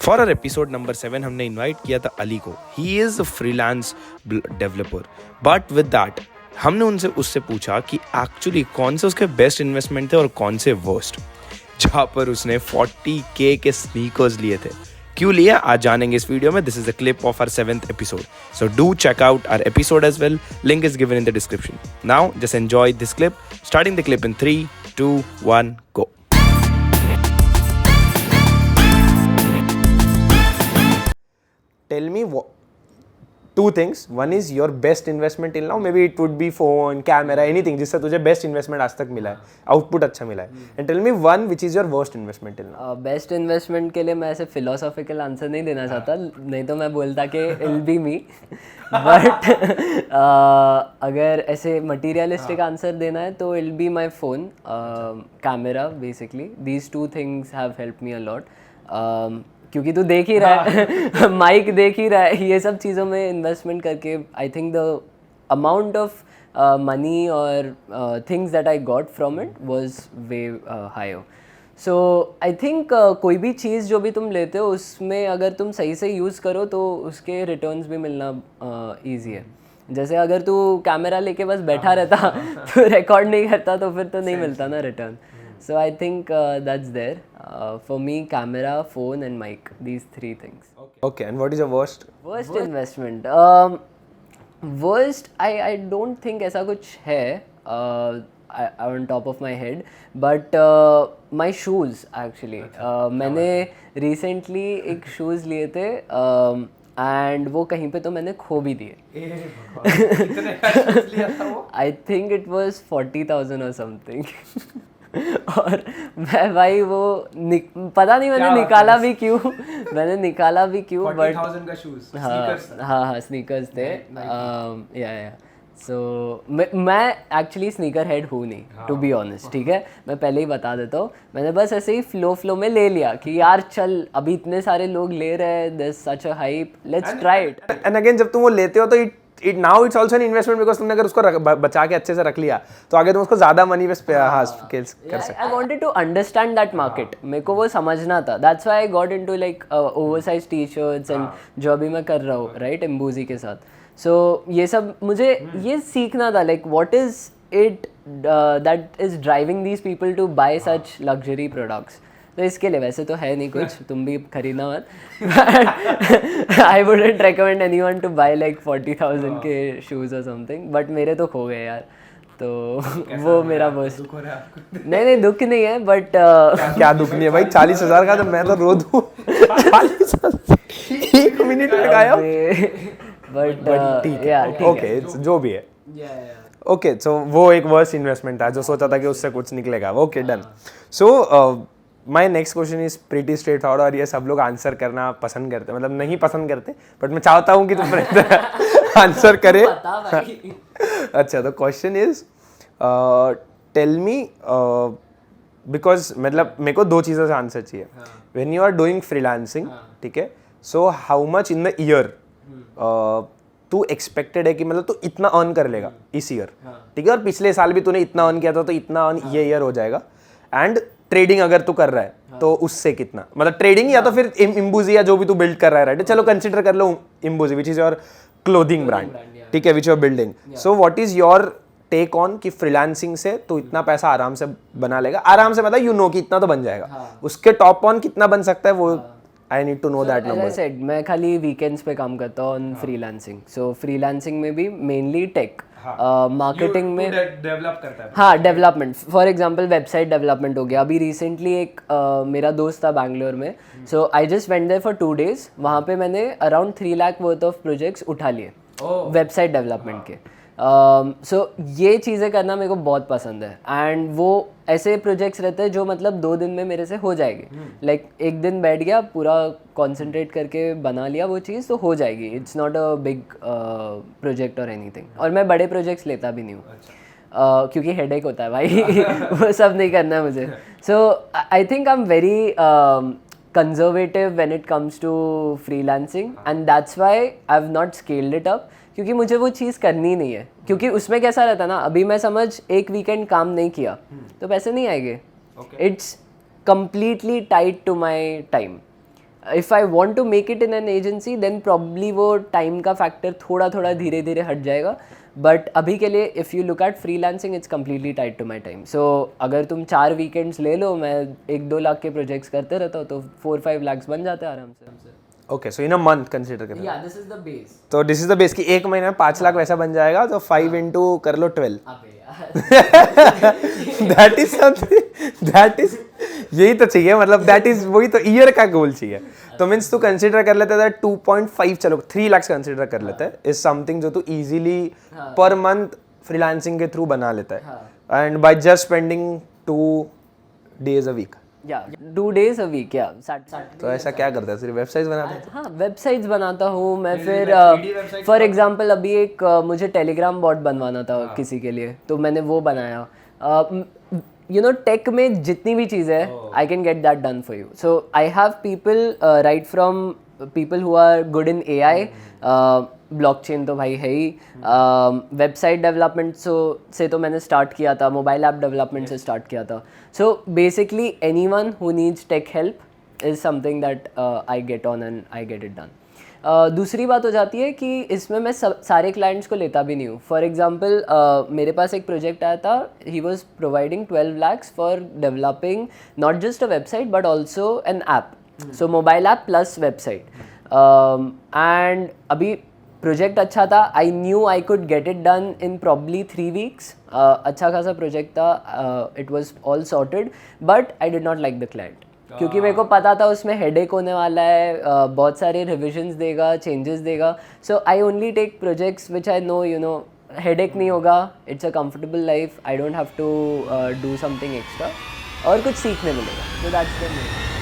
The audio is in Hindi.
फॉर आवर एपिसोड नंबर 7 हमने इनवाइट किया था अली को. He is a freelance developer, but with that हमने उससे पूछा कि एक्चुअली कौन से उसके बेस्ट इन्वेस्टमेंट थे और कौन से वर्स्ट, जहाँ पर उसने 40K के स्नीकर्स लिए थे. क्यों लिए आज जानेंगे इस वीडियो में. This is a clip of our 7th episode, so do check out our episode as well. Link is given in the description. Now just enjoy this clip. Starting the clip in 3, 2, 1, go. Tell me two things. One is your best investment till now. Maybe it would be phone, camera, anything जिससे तुझे best investment आज तक मिला है, output अच्छा मिला है. And tell me one which is your worst investment till now. Best investment के लिए मैं ऐसे फिलोसॉफिकल आंसर नहीं देना चाहता, नहीं तो मैं बोलता कि इल बी मी. बट अगर ऐसे मटीरियलिस्टिक आंसर देना है तो it'll be my phone, camera. Basically these two things have help me a lot, क्योंकि तू देख ही रहा है, माइक देख ही रहा है, ये सब चीज़ों में इन्वेस्टमेंट करके I think the amount of money or things that I got from it was way higher. So I think कोई भी चीज़ जो भी तुम लेते हो उसमें अगर तुम सही से यूज़ करो तो उसके रिटर्न्स भी मिलना ईजी है. जैसे अगर तू कैमरा लेके बस बैठा रहता तो रिकॉर्ड नहीं करता तो फिर तो नहीं मिलता ना return. So I think that's there. For me, camera, phone and mic. These three things. Okay, and what is your worst? Worst investment. Worst, I don't think ऐसा कुछ है on top of my head. But my shoes actually. मैंने recently एक shoes लिए थे and वो कहीं पे तो मैंने खो भी दिए. कितने का shoes लिया था वो? I think it was 40,000 or something. और मैं भाई वो पता नहीं मैंने निकाला भी क्यों, मैंने निकाला भी क्यों, बट 40,000 का शूज. हाँ स्नीकर्स थे. या सो मैं एक्चुअली स्नीकर हेड हूँ नहीं, टू बी ऑनेस्ट. ठीक है, मैं पहले ही बता देता हूँ. मैंने बस ऐसे ही फ्लो में ले लिया कि यार चल अभी इतने सारे लोग ले रहे हैं, there is such a hype, let's try it. And again जब तुम वो लेते हो तो now it's also an investment because तुमने अगर उसको बचा के अच्छे से रख लिया तो आगे तुम उसको ज़्यादा मनी पे कर सकते. I wanted to understand that market. मेरे को वो समझना था. That's why I got into like oversized t-shirts and जो अभी मैं कर रहा हूँ, right, एम्बूजी के साथ. So ये सब मुझे ये सीखना था, like what is it that is driving these people to buy such luxury products. तो इसके लिए वैसे तो है नहीं कुछ, तुम भी खरीदना मत. I wouldn't recommend anyone to buy like 40,000 के शूज़ और समथिंग. बट मेरे तो खो गए यार, तो वो मेरा बस. नहीं दुख नहीं है, बट क्या दुख नहीं है भाई. 40,000 का तो मैं तो रो दूँ. 1 मिनट लगाया. बट या ओके, जो भी है. ओके, सो वो एक वर्स्ट इन्वेस्टमेंट था जो सोचा था कि उससे कुछ निकलेगा. Okay, done. So my next question is pretty straight forward, और ये सब लोग आंसर करना पसंद करते, मतलब नहीं पसंद करते, बट मैं चाहता हूँ कि तुम आंसर करे. अच्छा, तो question is tell me, because मतलब मेरे को 2 चीज़ों से आंसर चाहिए. When you are doing freelancing, ठीक है, so how much in the year तू एक्सपेक्टेड है कि मतलब तू इतना अर्न कर लेगा इस ईयर, ठीक है, और पिछले साल भी तूने इतना अर्न किया था तो इतना अर्न ये ईयर हो जाएगा. एंड ट्रेडिंग अगर तू कर रहा है तो उससे कितना, मतलब ट्रेडिंग या तो फिर इम्बूजी या जो भी तू बिल्ड कर रहा है, राइट. चलो कंसिडर कर लो इम्बूजी which is your clothing brand, ठीक है, which you are building. So what is your take on कि फ्रीलांसिंग से तू इतना पैसा आराम से बना लेगा, आराम से मतलब यू नो कि इतना तो बन जाएगा. उसके टॉप ऑन कितना बन सकता है वो I need to know that number. As I said, मैं खाली वीकेंड्स पे काम करता हूँ ऑन फ्रीलांसिंग. सो फ्रीलांसिंग में भी मेनली टेक, मार्केटिंग में डेवलप करता है. हाँ, development. For example website development हो गया. अभी रिसेंटली एक मेरा दोस्त था बैंगलोर में, so I just went there for 2 days. वहाँ पे मैंने around 3 lakh worth of projects उठा लिए वेबसाइट डेवलपमेंट के. सो ये चीज़ें करना मेरे को बहुत पसंद है. एंड वो ऐसे प्रोजेक्ट्स रहते हैं जो मतलब 2 दिन में मेरे से हो जाएगी. लाइक एक दिन बैठ गया, पूरा कॉन्सेंट्रेट करके बना लिया वो चीज़, तो हो जाएगी. It's not a big project और एनीथिंग. और मैं बड़े प्रोजेक्ट्स लेता भी नहीं हूँ. क्योंकि हेडेक होता है भाई. वो सब नहीं करना है मुझे. So I think I am very conservative when it comes to freelancing, and that's why I've not scaled it up. क्योंकि मुझे वो चीज़ करनी नहीं है. क्योंकि उसमें कैसा रहता ना, अभी मैं समझ एक वीकेंड काम नहीं किया तो पैसे नहीं आएंगे. It's completely tied to my time. If I want to make it in an agency then probably वो टाइम का फैक्टर थोड़ा थोड़ा धीरे धीरे हट जाएगा. बट अभी के लिए if you look at freelancing it's completely tied to my time. So अगर तुम 4 वीकेंड्स ले लो, मैं 1-2 लाख के प्रोजेक्ट्स करते रहता हूँ, तो 4-5 लाख बन जाते हैं आराम से. Okay, so in a month consider करें. या दिस इज द बेस. तो दिस इज द बेस कि एक महीने में 5 लाख वैसा बन जाएगा. तो 5 इंटू कर लो 12. That is something, that is, यही तो चाहिए, मतलब दैट इज, वही तो ईयर का गोल चाहिए. तो मीन्स तू कंसिडर कर लेते थे 2.5, चलो 3 लाख कंसिडर कर लेते हैं, इज समथिंग जो तू इजीली पर मंथ फ्रीलांसिंग के थ्रू बना लेता है, and by just spending 2 days a week. या 2 days a week. या तो ऐसा क्या करता है, सिर्फ वेबसाइट्स बनाता है? हाँ, वेबसाइट्स बनाता हूँ मैं. फिर फॉर एग्जांपल अभी एक मुझे टेलीग्राम बॉट बनवाना था किसी के लिए, तो मैंने वो बनाया. यू नो, टेक में जितनी भी चीज़ें हैं, I can get that done for you. So I have people right from people who are good in AI. Blockchain तो भाई है ही. वेबसाइट डेवलपमेंट से तो मैंने स्टार्ट किया था, मोबाइल ऐप डेवलपमेंट से स्टार्ट किया था. So basically anyone who needs tech help is something that I get on and I get it done. दूसरी बात हो जाती है कि इसमें मैं सारे क्लाइंट्स को लेता भी नहीं हूँ. फॉर एग्जांपल मेरे पास एक प्रोजेक्ट आया था. He was providing 12 lakhs for developing not just a website but also an app. So mobile app plus website. And अभी प्रोजेक्ट अच्छा था. I knew I could get it done in probably 3 weeks. अच्छा खासा प्रोजेक्ट था. It was all sorted but I did not like the client, क्योंकि मेरे को पता था उसमें हेडेक होने वाला है. बहुत सारे रिविजन्स देगा, चेंजेस देगा. So I only take projects which I know you know headache नहीं होगा. It's a comfortable life. I don't have to do something extra और कुछ सीखने मिलेगा. So that's the